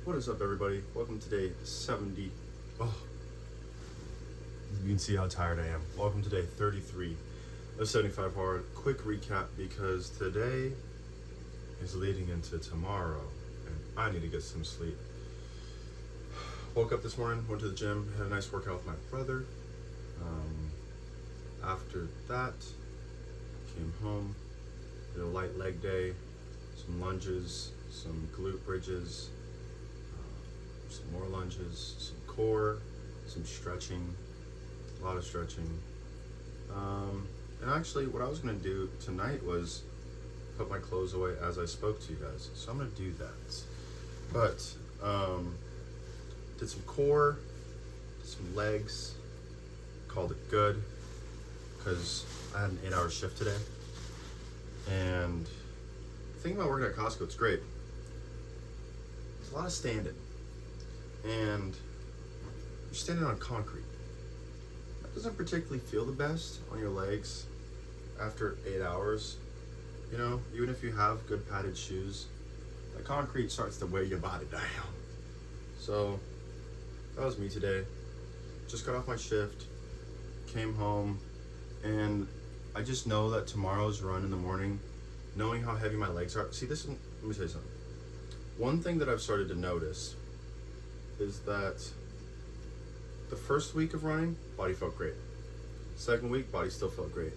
What is up, everybody? Welcome to day 70. Oh, you can see how tired I am. Welcome to day 33 of 75 Hard. Quick recap because today is leading into tomorrow and I need to get some sleep. Woke up this morning, went to the gym, had a nice workout with my brother. After that, came home, did a light leg day, some lunges, some glute bridges, some more lunges, some core, some stretching, a lot of stretching. And actually what I was gonna do tonight was put my clothes away as I spoke to you guys. So I'm gonna do that. But did some core, did some legs, called it good because I had an 8-hour shift today. And thinking about working at Costco, it's great. There's a lot of standing. And you're standing on concrete. That doesn't particularly feel the best on your legs after 8 hours. You know, even if you have good padded shoes, the concrete starts to weigh your body down. So that was me today. Just got off my shift, came home, and I just know that tomorrow's run in the morning, knowing how heavy my legs are. See, let me say something. One thing that I've started to notice is that the first week of running, body felt great. Second week, body still felt great.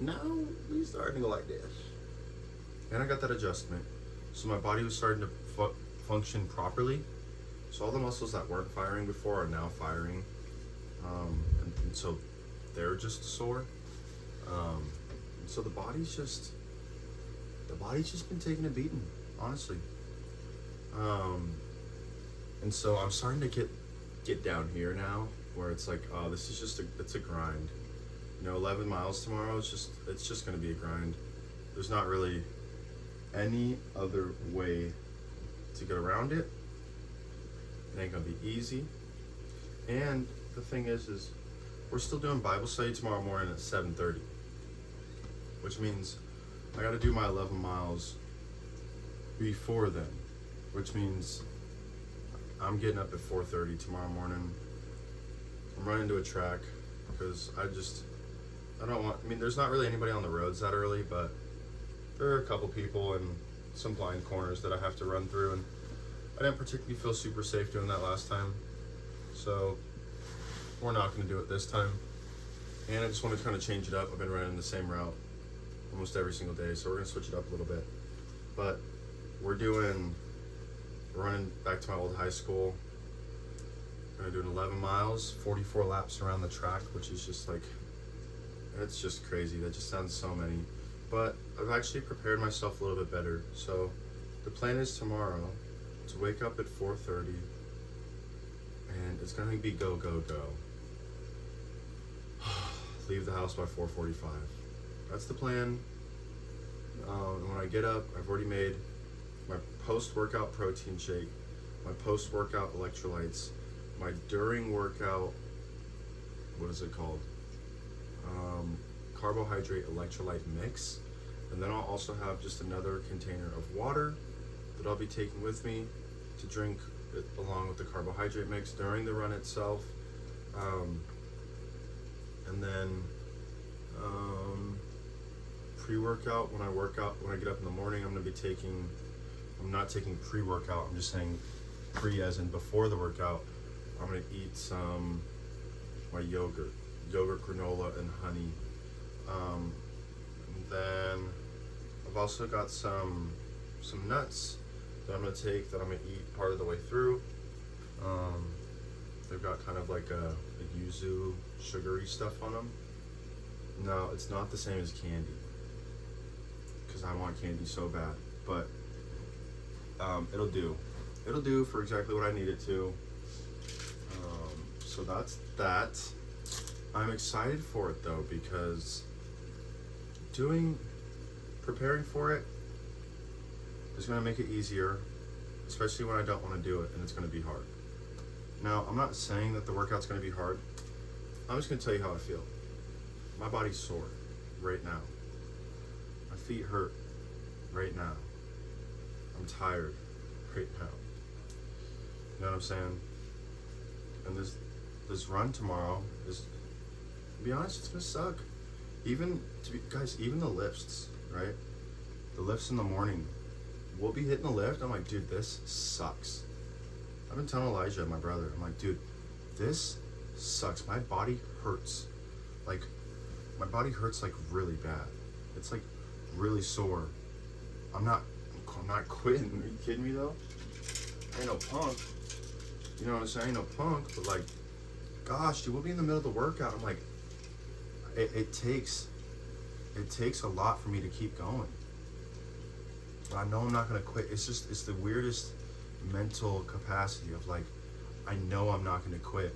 Now we starting to go like this. And I got that adjustment. So my body was starting to function properly. So all the muscles that weren't firing before are now firing. And so they're just sore. So the body's just been taking a beating, honestly. And so I'm starting to get down here now, where it's like, oh, this is it's a grind. You know, 11 miles tomorrow, it's just gonna be a grind. There's not really any other way to get around it. It ain't gonna be easy. And the thing is we're still doing Bible study tomorrow morning at 7:30, which means I gotta do my 11 miles before then, which means I'm getting up at 4:30 tomorrow morning. I'm running to a track because there's not really anybody on the roads that early, but there are a couple people and some blind corners that I have to run through, and I didn't particularly feel super safe doing that last time. So we're not gonna do it this time. And I just want to kind of change it up. I've been running the same route almost every single day, so we're gonna switch it up a little bit. But we're running back to my old high school. We're gonna do 11 miles, 44 laps around the track, which is just like, it's just crazy. That just sounds so many. But I've actually prepared myself a little bit better. So the plan is tomorrow to wake up at 4:30, and it's gonna be go, go, go. Leave the house by 4:45. That's the plan. And when I get up, I've already made my post-workout protein shake, my post-workout electrolytes, my during workout, what is it called? Carbohydrate electrolyte mix. And then I'll also have just another container of water that I'll be taking with me to drink it along with the carbohydrate mix during the run itself. And then pre-workout, when I get up in the morning, I'm not taking pre-workout, I'm just saying pre as in before the workout. I'm gonna eat my yogurt granola and honey. And then I've also got some nuts that I'm gonna take, that I'm gonna eat part of the way through. They've got kind of like a yuzu sugary stuff on them. No, it's not the same as candy, because I want candy so bad, but it'll do for exactly what I need it to. So that's that. I'm excited for it though, because preparing for it is going to make it easier, especially when I don't want to do it and it's going to be hard. Now, I'm not saying that the workout's going to be hard. I'm just going to tell you how I feel. My body's sore right now. My feet hurt right now. I'm tired right now. You know what I'm saying? And this run tomorrow is, to be honest, it's gonna suck. Guys, even the lifts, right? The lifts in the morning, we'll be hitting the lift. I'm like, dude, this sucks. I've been telling Elijah, my brother, I'm like, dude, this sucks. My body hurts. Like, my body hurts like really bad. It's like really sore. I'm not quitting. Are you kidding me though? I ain't no punk. You know what I'm saying? I ain't no punk, but like, gosh, dude, we'll be in the middle of the workout. I'm like, it takes a lot for me to keep going. But I know I'm not gonna quit. It's the weirdest mental capacity of like, I know I'm not gonna quit,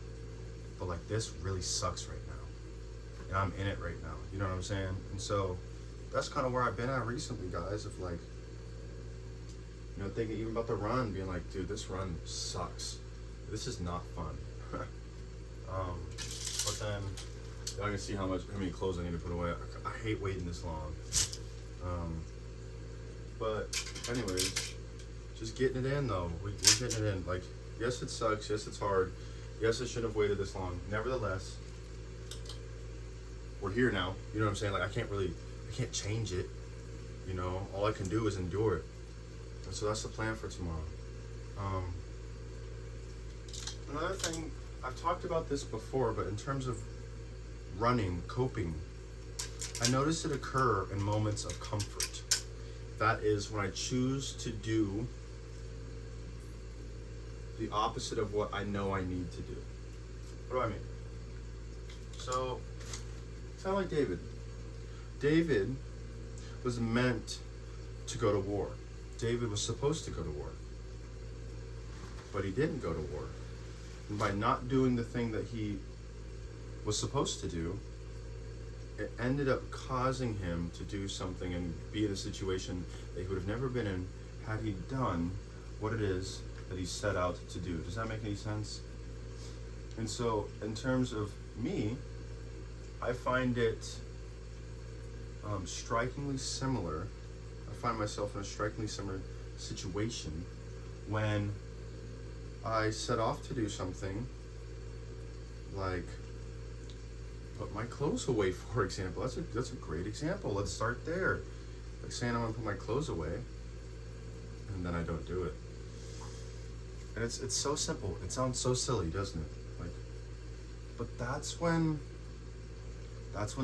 but like this really sucks right now. And I'm in it right now. You know what I'm saying? And so that's kind of where I've been at recently, guys, of like, you know, thinking even about the run, being like, dude, this run sucks. This is not fun. But then y'all can see how many clothes I need to put away. I hate waiting this long. But anyways, just getting it in though. We're getting it in. Like, yes, it sucks. Yes, it's hard. Yes, I shouldn't have waited this long. Nevertheless, we're here now. You know what I'm saying? Like, I can't change it. You know, all I can do is endure it. And so that's the plan for tomorrow. Another thing, I've talked about this before, but in terms of running, coping, I notice it occur in moments of comfort. That is when I choose to do the opposite of what I know I need to do. What do I mean? So, it's kind of like David. David was meant to go to war. David was supposed to go to war. But he didn't go to war. And by not doing the thing that he was supposed to do, it ended up causing him to do something and be in a situation that he would have never been in had he done what it is that he set out to do. Does that make any sense? And so, in terms of me, I find it strikingly similar. I find myself in a strikingly similar situation when I set off to do something like put my clothes away, for example. That's a great example. Let's start there. Like saying I'm gonna put my clothes away, and then I don't do it. And it's so simple. It sounds so silly, doesn't it? Like, but that's when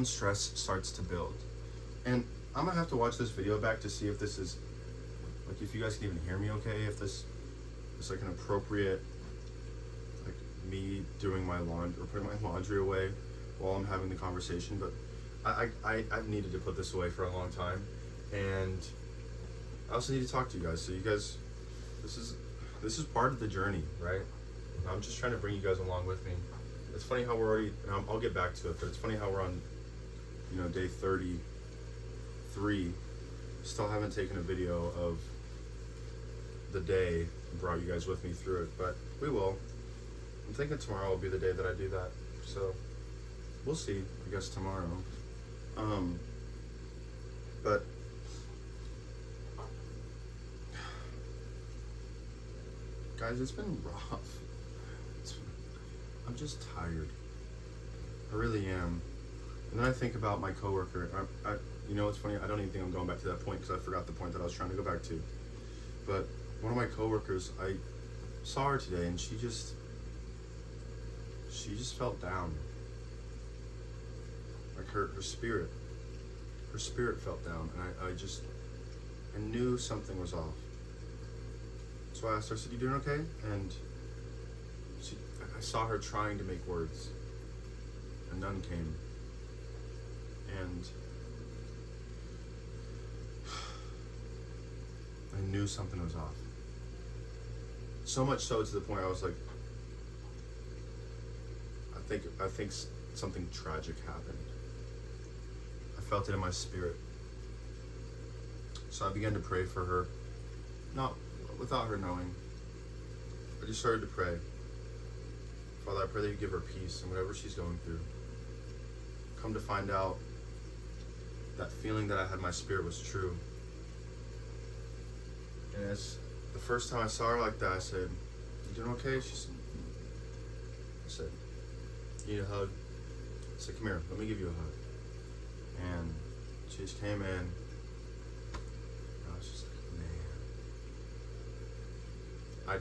stress starts to build. And I'm gonna have to watch this video back to see if this is, like, if you guys can even hear me okay, if this is like an appropriate, like, me doing my laundry or putting my laundry away while I'm having the conversation. But I've needed to put this away for a long time, and I also need to talk to you guys. So you guys, this is part of the journey, right? I'm just trying to bring you guys along with me. It's funny how we're already, and I'll get back to it, but it's funny how we're on, you know, day 33, still haven't taken a video of the day and brought you guys with me through it, but we will. I'm thinking tomorrow will be the day that I do that, so we'll see, I guess, tomorrow. But guys, it's been rough. I'm just tired. I really am. And then I think about my coworker. You know what's funny? I don't even think I'm going back to that point because I forgot the point that I was trying to go back to. But one of my coworkers, I saw her today, and she just felt down. Like her spirit felt down, and I knew something was off. So I asked her, I said, "You doing okay?" And I saw her trying to make words, and none came. And I knew something was off. So much so to the point I was like, I think something tragic happened. I felt it in my spirit. So I began to pray for her, not without her knowing. I just started to pray. Father, I pray that you give her peace in whatever she's going through. Come to find out, that feeling that I had in my spirit was true. And as the first time I saw her like that, I said, "You doing okay?" She said, I said, "You need a hug?" I said, "Come here, let me give you a hug." And she just came in, and I was just like, man.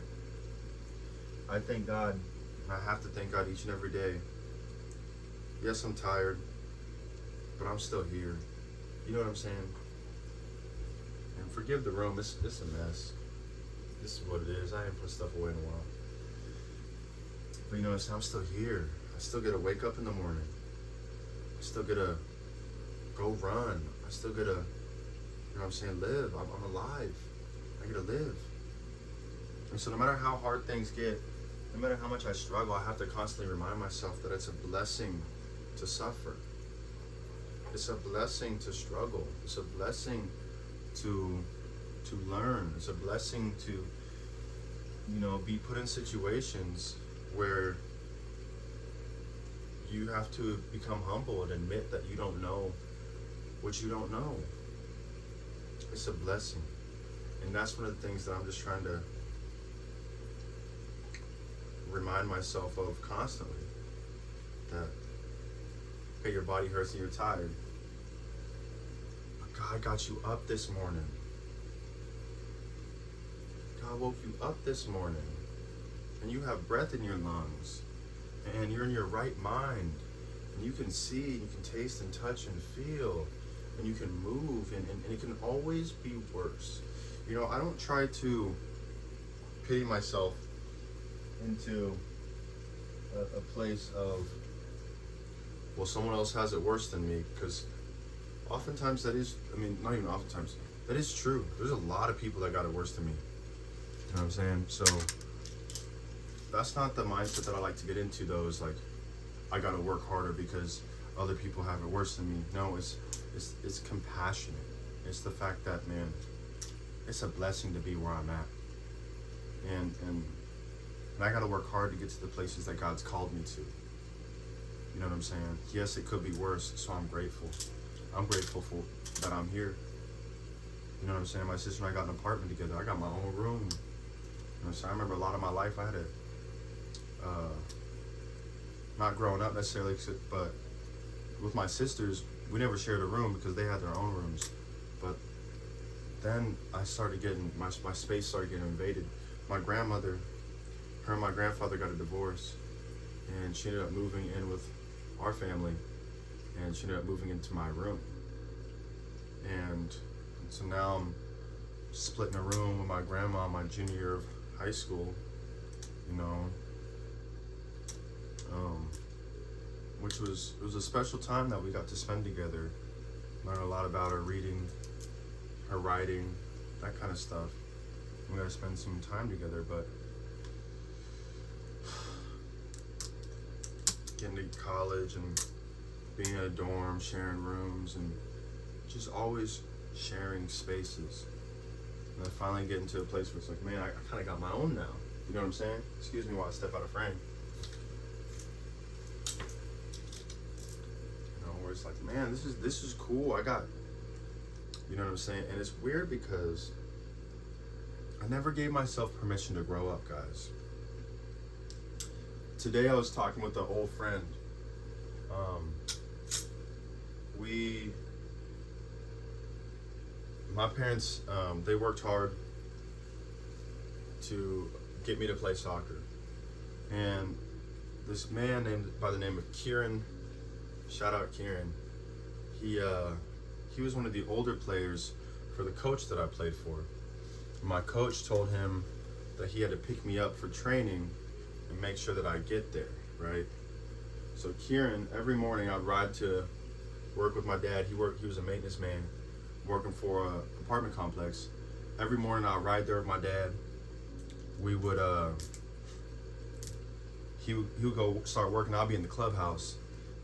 I thank God, and I have to thank God each and every day. Yes, I'm tired, but I'm still here. You know what I'm saying? And forgive the room, it's a mess. This is what it is. I haven't put stuff away in a while. But you know, I'm still here. I still get to wake up in the morning. I still get to go run. I still get to, you know what I'm saying, live. I'm alive. I get to live. And so no matter how hard things get, no matter how much I struggle, I have to constantly remind myself that it's a blessing to suffer. It's a blessing to struggle. It's a blessing to learn. It's a blessing to, you know, be put in situations where you have to become humble and admit that you don't know what you don't know. It's a blessing. And that's one of the things that I'm just trying to remind myself of constantly. That, okay, your body hurts and you're tired, but God got you up this morning. God woke you up this morning, and you have breath in your lungs, and you're in your right mind, and you can see, and you can taste and touch and feel, and you can move, and it can always be worse. You know, I don't try to pity myself into a place of, well, someone else has it worse than me, because oftentimes that is, I mean, not even oftentimes, that is true. There's a lot of people that got it worse than me. You know what I'm saying? So that's not the mindset that I like to get into, though. Is like, I gotta work harder because other people have it worse than me. No, it's compassionate. It's the fact that, man, it's a blessing to be where I'm at, and I gotta work hard to get to the places that God's called me to. You know what I'm saying? Yes, it could be worse, so I'm grateful. I'm grateful for that I'm here. You know what I'm saying? My sister and I got an apartment together. I got my own room. You know what I'm saying? I remember a lot of my life I had to, not growing up necessarily, but with my sisters, we never shared a room because they had their own rooms. But then I started getting, my space started getting invaded. My grandmother, her and my grandfather got a divorce, and she ended up moving in with our family, and she ended up moving into my room. And so now I'm splitting a room with my grandma my junior year of high school, you know, which was, it was a special time that we got to spend together. Learn a lot about her reading, her writing, that kind of stuff. We got to spend some time together, but getting to college and being in a dorm, sharing rooms, and just always sharing spaces. And then finally getting to a place where it's like, man, I kind of got my own now. You know what I'm saying? Excuse me while I step out of frame. You know, where it's like, man, this is cool. I got, you know what I'm saying? And it's weird because I never gave myself permission to grow up, guys. Today I was talking with an old friend. My parents, they worked hard to get me to play soccer. And this man named by the name of Kieran, shout out Kieran, he was one of the older players for the coach that I played for. My coach told him that he had to pick me up for training and make sure that I get there, right? So Kieran, every morning I'd ride to work with my dad. He was a maintenance man working for a apartment complex. Every morning I'd ride there with my dad. We would he would go start working. I'll be in the clubhouse.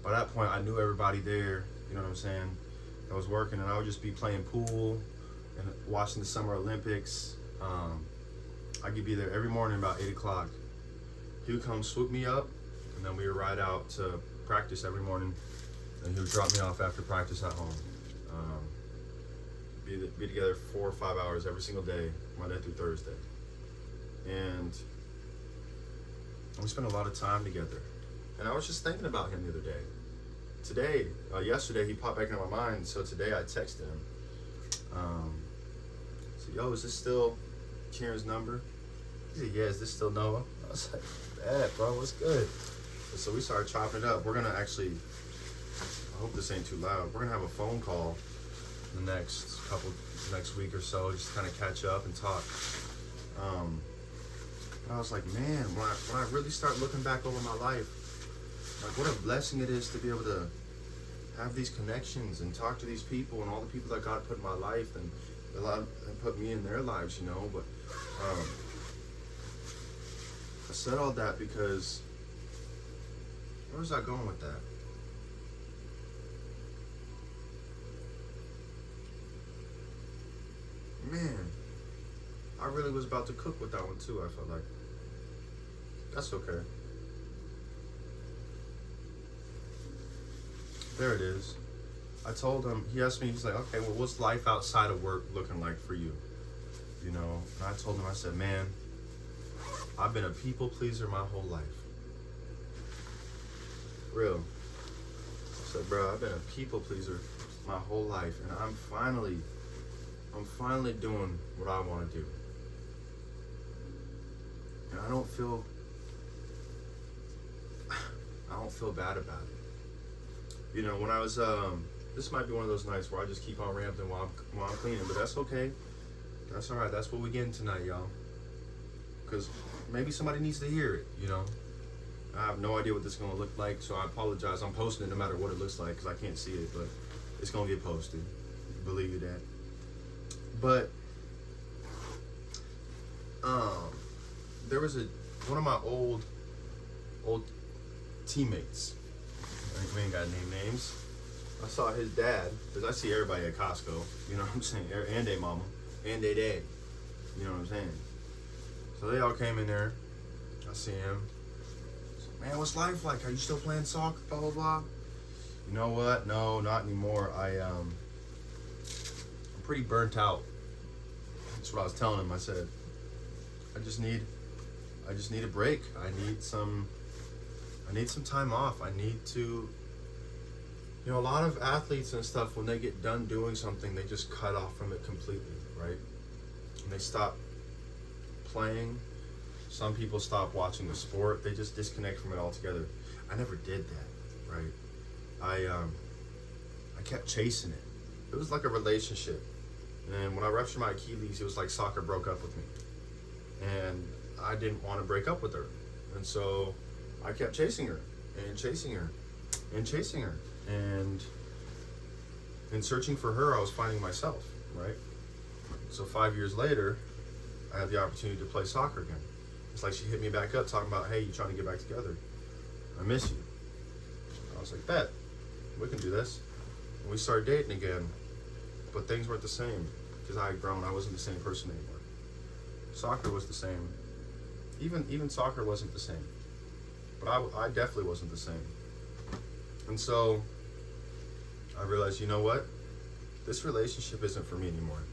By that point I knew everybody there, you know what I'm saying, that was working, and I would just be playing pool and watching the Summer Olympics. I could be there every morning about 8 o'clock. He would come swoop me up, and then we would ride out to practice every morning, and he would drop me off after practice at home. Be together 4 or 5 hours every single day, Monday through Thursday. And And we spent a lot of time together. And I was just thinking about him the other day. Yesterday, he popped back into my mind. So today I texted him. I said, yo, is this still Kieran's number? He said, yeah, is this still Noah? I was like, bad, bro, what's good? And so we started chopping it up. We're gonna actually, I hope this ain't too loud. We're gonna have a phone call the next week or so, just kind of catch up and talk. And I was like, man, when I really start looking back over my life, like what a blessing it is to be able to have these connections and talk to these people and all the people that God put in my life and put me in their lives, you know. But I said all that because where was I going with that? Man, I really was about to cook with that one too, I felt like. That's okay. There it is. I told him, he asked me, he's like, okay, well, what's life outside of work looking like for you? You know, and I told him, I said, man, I've been a people pleaser my whole life. Real. I said, bro, I've been a people pleaser my whole life, and I'm finally doing what I want to do. And I don't feel bad about it. You know, when I was, this might be one of those nights where I just keep on rambling while I'm cleaning, but that's okay. That's all right. That's what we're getting tonight, y'all. Because maybe somebody needs to hear it, you know. I have no idea what this is going to look like, so I apologize. I'm posting it no matter what it looks like because I can't see it, but it's going to get posted. Believe you that. But there was one of my old teammates. We ain't got to name names. I saw his dad, because I see everybody at Costco, you know what I'm saying, and their mama, and their dad, you know what I'm saying. So they all came in there. I see him. Man, what's life like? Are you still playing soccer? Blah blah blah. You know what? No, not anymore. I'm pretty burnt out. That's what I was telling him. I said, I just need a break. I need some time off. I need to, you know, a lot of athletes and stuff, when they get done doing something, they just cut off from it completely, right? And they stop playing. Some people stop watching the sport. They just disconnect from it altogether. I never did that, right? I kept chasing it. It was like a relationship. And when I ruptured my Achilles, it was like soccer broke up with me. And I didn't want to break up with her. And so I kept chasing her and chasing her and chasing her. And in searching for her, I was finding myself, right? So 5 years later, I had the opportunity to play soccer again. It's like she hit me back up talking about, hey, you trying to get back together? I miss you. I was like, bet, we can do this. And we started dating again, but things weren't the same because I had grown. I wasn't the same person anymore. Soccer was the same. Even soccer wasn't the same, but I definitely wasn't the same. And so I realized, you know what? This relationship isn't for me anymore.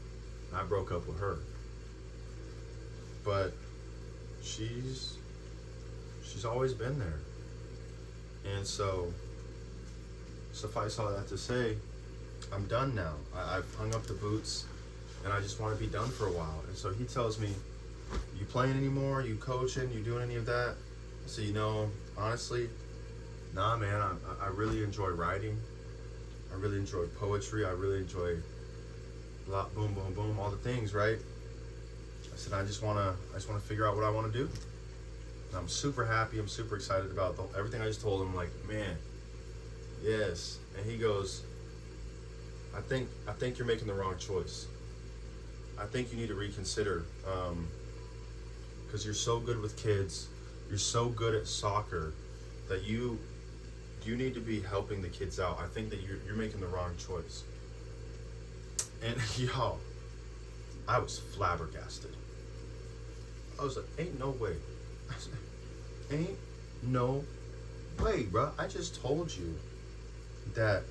And I broke up with her. But she's always been there. And so, suffice all that to say, I'm done now. I've hung up the boots and I just want to be done for a while. And so he tells me, you playing anymore? You coaching? You doing any of that? I said, you know, honestly, nah, man, I really enjoy writing. I really enjoy poetry. I really enjoy boom, boom, boom, all the things, right? I said, I just want to figure out what I want to do. And I'm super happy. I'm super excited about everything I just told him. Like, man, yes. And he goes, I think you're making the wrong choice. I think you need to reconsider, because you're so good with kids. You're so good at soccer that you need to be helping the kids out. I think that you're making the wrong choice. And y'all, I was flabbergasted. I was like, ain't no way. I said, ain't no way, bro. I just told you that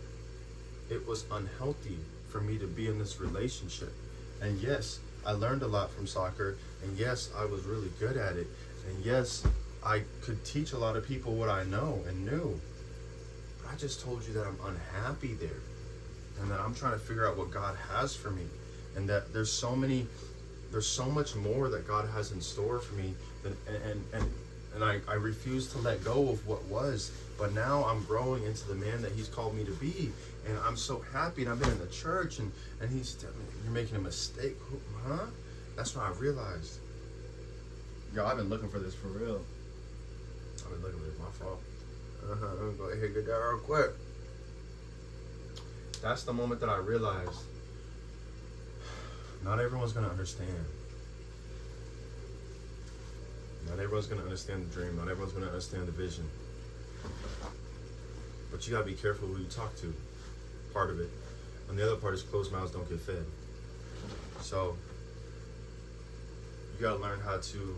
it was unhealthy for me to be in this relationship. And yes, I learned a lot from soccer. And yes, I was really good at it. And yes, I could teach a lot of people what I know and knew. But I just told you that I'm unhappy there. And that I'm trying to figure out what God has for me. And that there's so much more that God has in store for me. And I refuse to let go of what was. But now I'm growing into the man that he's called me to be. And I'm so happy. And I've been in the church. And he's telling me, you're making a mistake. Huh? That's when I realized. Yo, I've been looking for this for real. I've been looking for this. My fault. I'm gonna go ahead and get that real quick. That's the moment that I realized not everyone's gonna understand. Not everyone's gonna understand the dream. Not everyone's gonna understand the vision. But you gotta be careful who you talk to. Part of it. And the other part is closed mouths don't get fed. So you gotta learn how to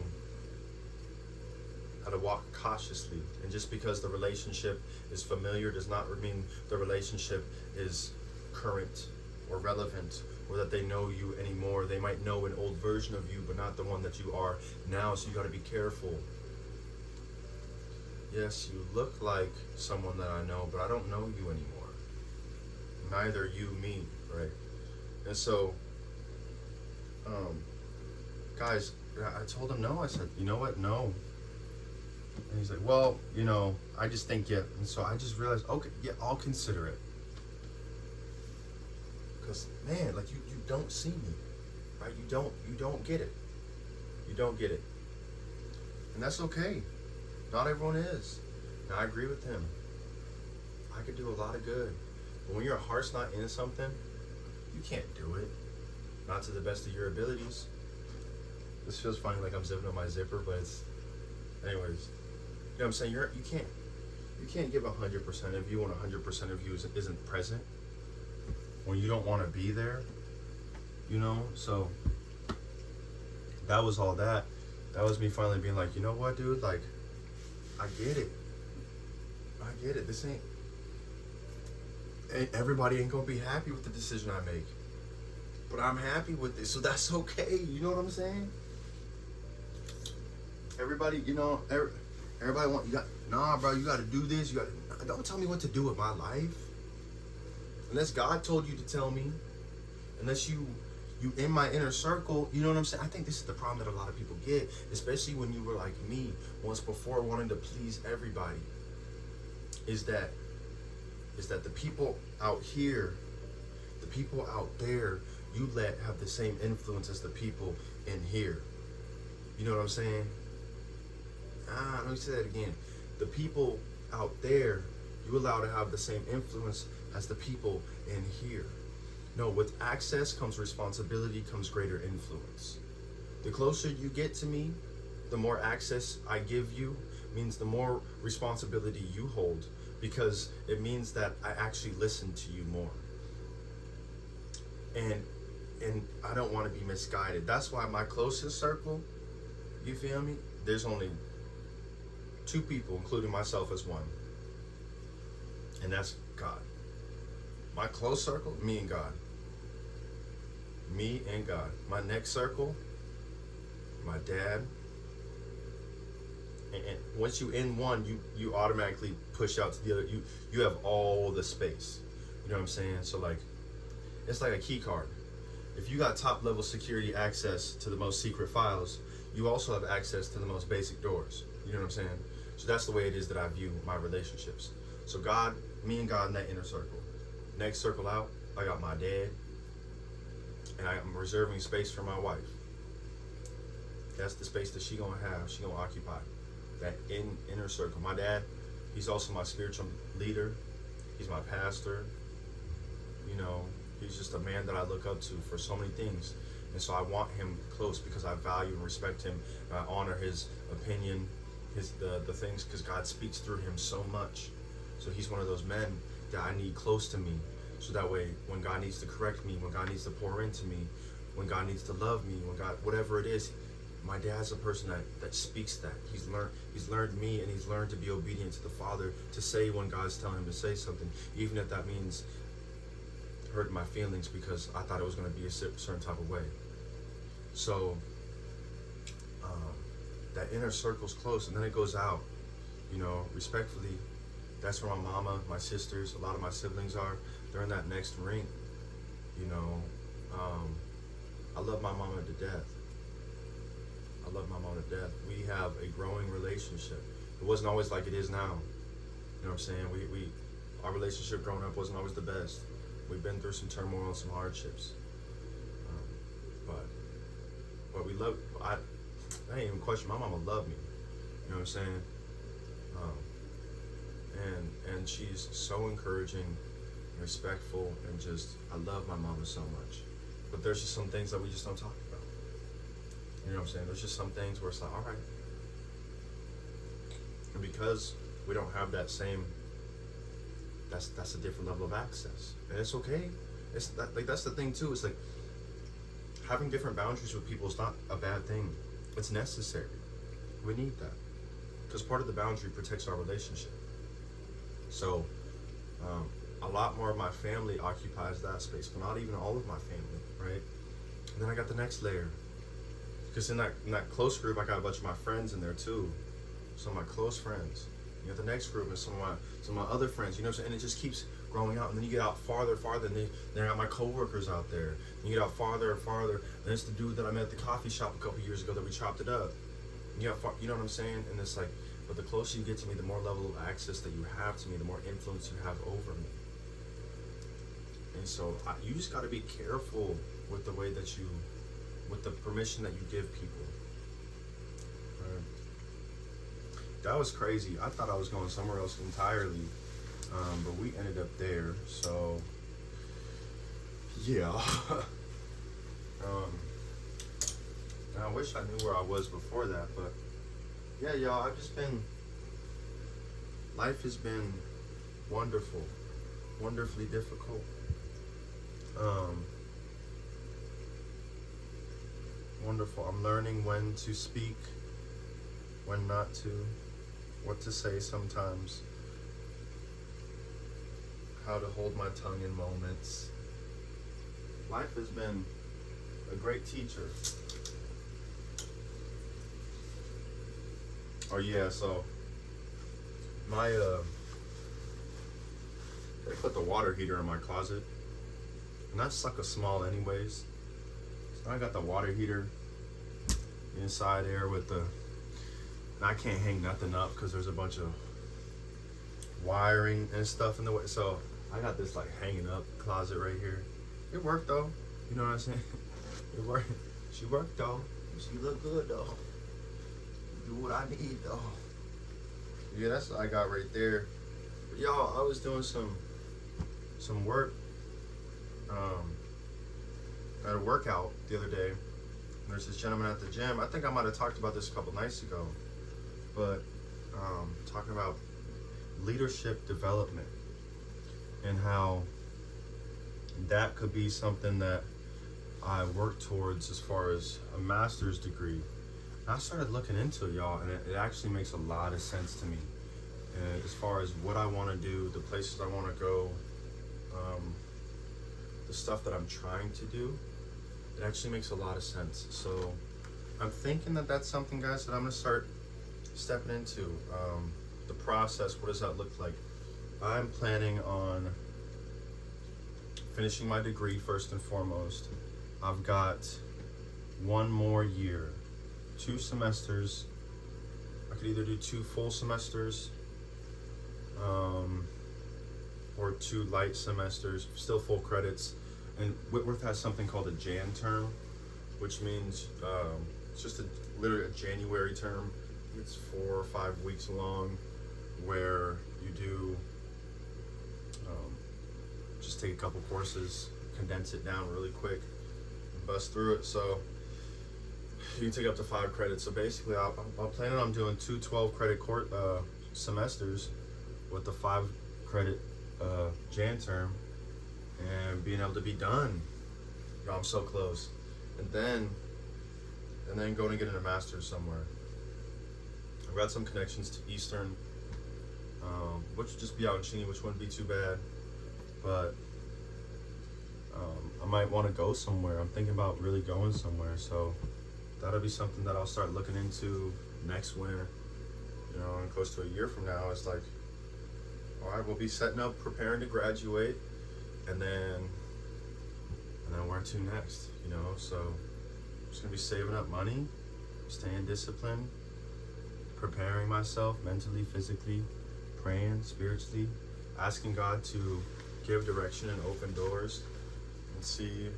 walk cautiously. And just because the relationship is familiar does not mean the relationship is current or relevant, or that they know you anymore. They might know an old version of you, but not the one that you are now. So you got to be careful. Yes, you look like someone that I know, but I don't know you anymore. Neither you me, right? And so, guys, I told him no. I said, you know what? No. And he's like, well, I just think, yeah. And so I just realized, okay, yeah, I'll consider it. Because, man, like, you don't see me, right? You don't get it. You don't get it. And that's okay. Not everyone is. And I agree with him. I could do a lot of good. But when your heart's not in something, you can't do it. Not to the best of your abilities. This feels funny, like I'm zipping up my zipper, but it's... Anyways. You know what I'm saying? You can't give 100% of you when 100% of you isn't present. When you don't want to be there. So that was all that. That was me finally being like, you know what, dude? Like, I get it. This ain't everybody ain't gonna be happy with the decision I make. But I'm happy with it, so that's okay. You know what I'm saying? Everybody, everybody bro, you gotta do this, don't tell me what to do with my life. Unless God told you to tell me. Unless you in my inner circle, you know what I'm saying? I think this is the problem that a lot of people get, especially when you were like me once before, wanting to please everybody. Is that the people out here, the people out there, you let have the same influence as the people in here. You know what I'm saying? Let me say that again. The people out there, you allow to have the same influence as the people in here. No, with access comes responsibility, comes greater influence. The closer you get to me, the more access I give you, means the more responsibility you hold, because it means that I actually listen to you more. And I don't want to be misguided. That's why my closest circle, you feel me? There's only 2 people, including myself as one. And that's God. My close circle, me and God. Me and God. My next circle, my dad. And once you in one, you automatically push out to the other. You have all the space. You know what I'm saying? So like, it's like a key card. If you got top level security access to the most secret files, you also have access to the most basic doors. You know what I'm saying? So that's the way it is that I view my relationships. So God, me and God in that inner circle. Next circle out, I got my dad, and I'm reserving space for my wife. That's the space that she gonna have, she gonna occupy. That inner circle. My dad, he's also my spiritual leader. He's my pastor. He's just a man that I look up to for so many things. And so I want him close because I value and respect him. I honor his opinion, the things, because God speaks through him so much. So he's one of those men that I need close to me. So that way, when God needs to correct me, when God needs to pour into me, when God needs to love me, when God, whatever it is, my dad's a person that speaks that. He's learned me, and he's learned to be obedient to the Father, to say when God's telling him to say something, even if that means hurting my feelings because I thought it was going to be a certain type of way. So that inner circle's close, and then it goes out. You know, respectfully, that's where my mama, my sisters, a lot of my siblings are. They're in that next ring. You know, I love my mama to death. I love my mom to death. We have a growing relationship. It wasn't always like it is now. You know what I'm saying? Our relationship growing up wasn't always the best. We've been through some turmoil and some hardships. But we love. I ain't even question. My mama loved me. You know what I'm saying? And she's so encouraging, respectful, and just, I love my mama so much. But there's just some things that we just don't talk about. You know what I'm saying? There's just some things where it's like, all right. And because we don't have that same, that's a different level of access. And it's okay. It's that, like, that's the thing too. It's like having different boundaries with people is not a bad thing. It's necessary. We need that. Because part of the boundary protects our relationship. So, a lot more of my family occupies that space, but not even all of my family, right? And then I got the next layer. Because in that close group, I got a bunch of my friends in there too. Some of my close friends. You got the next group and some of my other friends, you know what I'm saying? And it just keeps growing out. And then you get out farther, and then I got my coworkers out there. And you get out farther and farther. And it's the dude that I met at the coffee shop a couple years ago that we chopped it up. And you know what I'm saying? And it's like, but the closer you get to me, the more level of access that you have to me, the more influence you have over me. And so you just got to be careful with the way that with the permission that you give people. Right? That was crazy. I thought I was going somewhere else entirely, but we ended up there. So, yeah. And I wish I knew where I was before that, but yeah, y'all, life has been wonderful, wonderfully difficult. Wonderful. I'm learning when to speak, when not to, what to say sometimes, how to hold my tongue in moments. Life has been a great teacher. Oh yeah, so my I put the water heater in my closet, and that's like a small anyways. So I got the water heater inside there with and I can't hang nothing up because there's a bunch of wiring and stuff in the way. So I got this like hanging up closet right here. It worked though. You know what I'm saying? It worked. She worked though. She looked good though. Do what I need though. Yeah, that's what I got right there. But y'all, I was doing some work at a workout the other day. And there's this gentleman at the gym. I think I might have talked about this a couple nights ago, but talking about leadership development and how that could be something that I work towards as far as a master's degree. I started looking into it, y'all, and it actually makes a lot of sense to me. And as far as what I want to do, the places I want to go, the stuff that I'm trying to do, it actually makes a lot of sense. So I'm thinking that that's something, guys, that I'm going to start stepping into. The process, what does that look like? I'm planning on finishing my degree first and foremost. I've got one more year. 2 semesters. I could either do 2 full semesters or 2 light semesters, still full credits. And Whitworth has something called a Jan term, which means it's just literally a January term. It's 4 or 5 weeks long, where you do just take a couple courses, condense it down really quick, and bust through it. So you can take up to 5 credits. So basically, I'm planning on doing 2 12-credit semesters with the 5-credit Jan term and being able to be done. Yo, I'm so close. And then going to get a master's somewhere. I've got some connections to Eastern, which would just be out in Cheney, which wouldn't be too bad. But I might want to go somewhere. I'm thinking about really going somewhere. So that'll be something that I'll start looking into next winter. You know, and close to a year from now, it's like, all right, we'll be setting up, preparing to graduate, and then where to next? You know, so I'm just gonna be saving up money, staying disciplined, preparing myself mentally, physically, praying spiritually, asking God to give direction and open doors, and see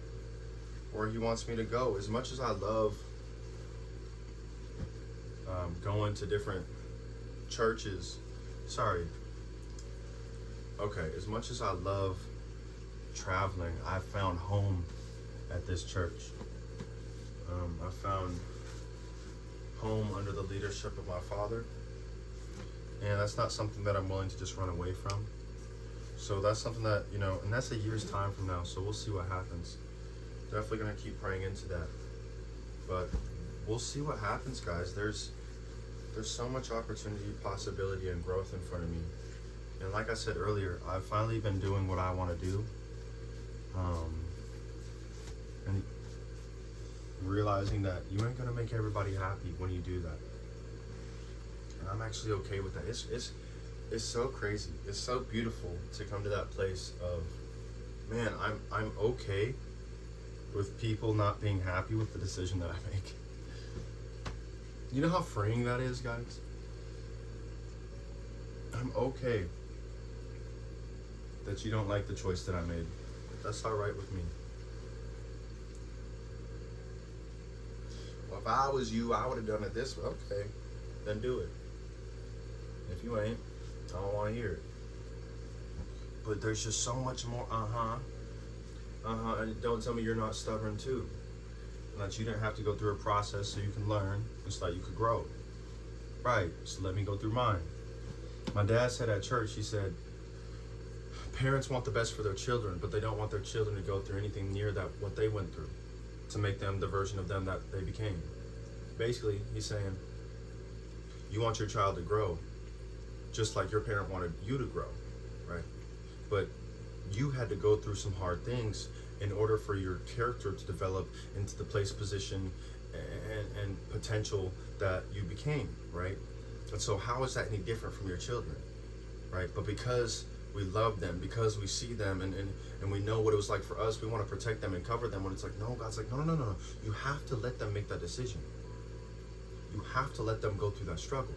where He wants me to go. As much as I love going to different churches, as much as I love traveling, I found home at this church. I found home under the leadership of my father, and that's not something that I'm willing to just run away from. So that's something that, you know, and that's a year's time from now, so we'll see what happens. Definitely gonna keep praying into that, but we'll see what happens, guys. There's so much opportunity, possibility, and growth in front of me. And like I said earlier, I've finally been doing what I want to do, and realizing that you ain't gonna make everybody happy when you do that. And I'm actually okay with that. It's so crazy. It's so beautiful to come to that place of, man, I'm okay with people not being happy with the decision that I make. You know how freeing that is, guys? I'm okay that you don't like the choice that I made. That's all right with me. Well, if I was you, I would have done it this way. Okay, then do it. If you ain't, I don't want to hear it. But there's just so much more and don't tell me you're not stubborn too. And that you didn't have to go through a process so you can learn, and so that you could grow. Right, so let me go through mine. My dad said at church, he said, parents want the best for their children, but they don't want their children to go through anything near that what they went through to make them the version of them that they became. Basically, he's saying, you want your child to grow just like your parent wanted you to grow, right? But you had to go through some hard things in order for your character to develop into the place, position, and potential that you became, right? And so how is that any different from your children, right? But because we love them, because we see them, and we know what it was like for us, we want to protect them and cover them, when it's like, no, God's like, no. You have to let them make that decision. You have to let them go through that struggle.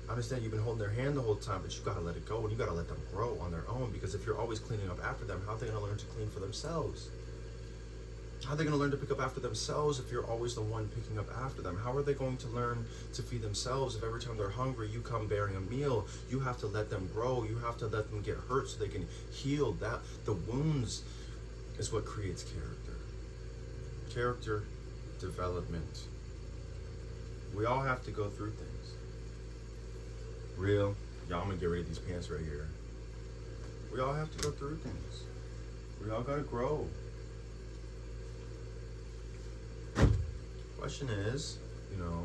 I understand you've been holding their hand the whole time, but you got to let it go, and you got to let them grow on their own, because if you're always cleaning up after them, how are they going to learn to clean for themselves? How are they going to learn to pick up after themselves if you're always the one picking up after them? How are they going to learn to feed themselves if every time they're hungry, you come bearing a meal? You have to let them grow. You have to let them get hurt so they can heal. That the wounds is what creates character. Character development. We all have to go through things. Real, y'all, I'm gonna get rid of these pants right here. We all have to go through things. We all gotta grow. Question is, you know,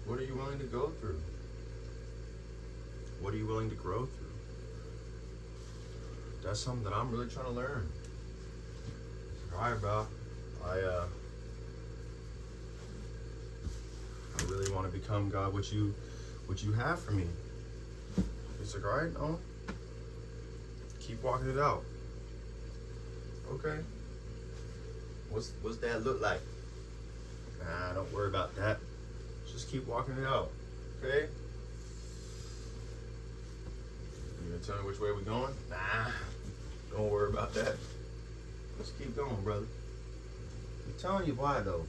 what are you willing to go through? What are you willing to grow through? That's something that I'm really trying to learn. All right, bro. I really want to become, God, what you have for me. He's like, all right, no. Keep walking it out. Okay. What's that look like? Nah, don't worry about that. Just keep walking it out. Okay? You gonna tell me which way we're going? Nah. Don't worry about that. Let's keep going, brother. I'm telling you why though.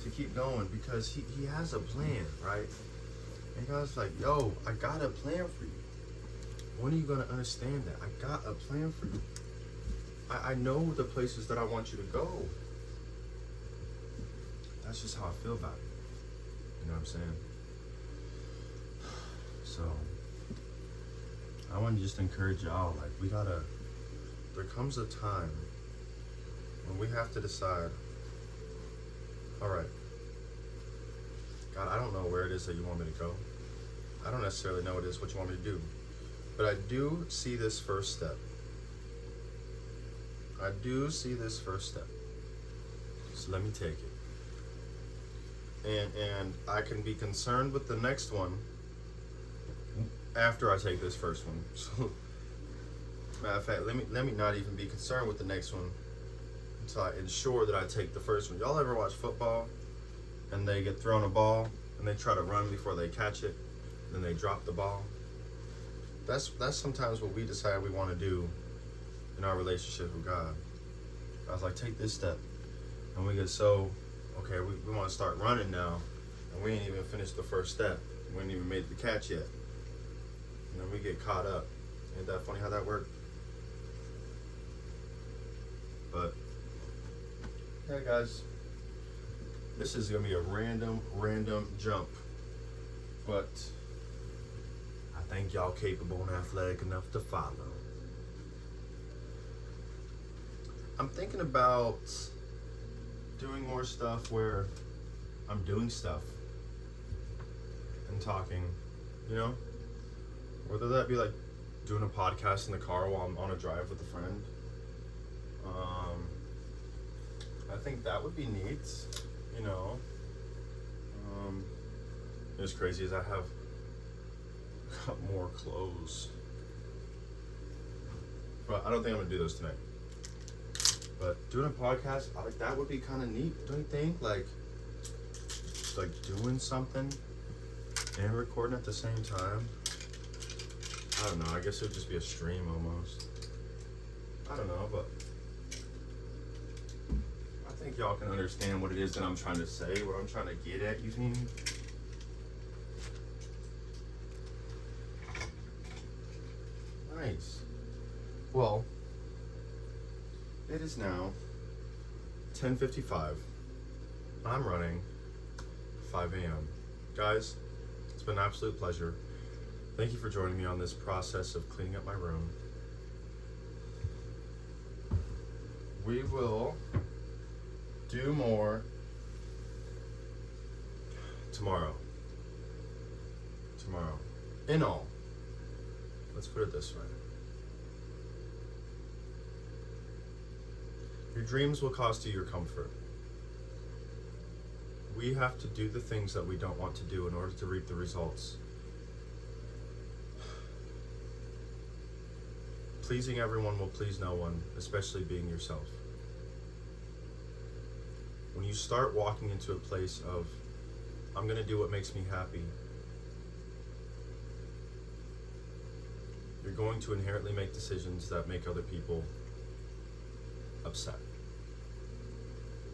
To keep going, because he has a plan, right? And God's like, yo, I got a plan for you. When are you gonna understand that? I got a plan for you. I know the places that I want you to go. That's just how I feel about it. You know what I'm saying? So I want to just encourage y'all, like, there comes a time when we have to decide, all right, God, I don't know where it is that you want me to go. I don't necessarily know what it is what you want me to do. But I do see this first step. I do see this first step. So let me take it. And I can be concerned with the next one after I take this first one. So matter of fact, let me not even be concerned with the next one until I ensure that I take the first one. Y'all ever watch football and they get thrown a ball and they try to run before they catch it, then they drop the ball? That's sometimes what we decide we want to do in our relationship with God. I was like, take this step, and we get so okay. We want to start running now, and we ain't even finished the first step. We ain't even made the catch yet. And then we get caught up. Ain't that funny how that worked? But yeah, guys, this is gonna be a random jump, but I think y'all capable and athletic enough to follow. I'm thinking about doing more stuff where I'm doing stuff and talking, you know? Whether that be like doing a podcast in the car while I'm on a drive with a friend. I think that would be neat, you know? As crazy as I have got more clothes. But I don't think I'm gonna do those tonight. But doing a podcast, like that would be kind of neat, don't you think? Like doing something and recording at the same time. I don't know. I guess it would just be a stream almost. I don't know, but I think y'all can understand what it is that I'm trying to say, what I'm trying to get at. You think? Nice. Well, it is now 10:55. I'm running 5 a.m. Guys, it's been an absolute pleasure. Thank you for joining me on this process of cleaning up my room. We will do more tomorrow. In all, let's put it this way. Your dreams will cost you your comfort. We have to do the things that we don't want to do in order to reap the results. Pleasing everyone will please no one, especially being yourself. When you start walking into a place of, I'm going to do what makes me happy, you're going to inherently make decisions that make other people upset.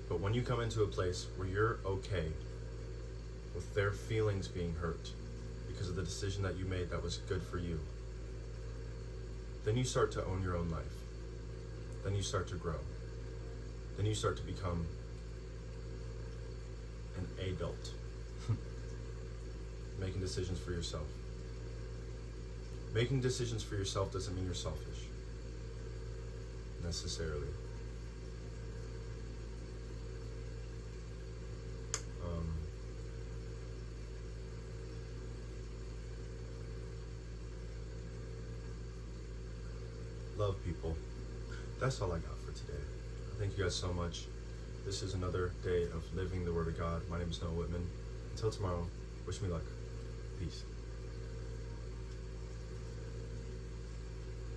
But when you come into a place where you're okay with their feelings being hurt because of the decision that you made that was good for you, then you start to own your own life. Then you start to grow. Then you start to become an adult. Making decisions for yourself. Making decisions for yourself doesn't mean you're selfish, necessarily. Love people. That's all I got for today. Thank you guys so much. This is another day of living the Word of God. My name is Noah Whitman. Until tomorrow, wish me luck. Peace.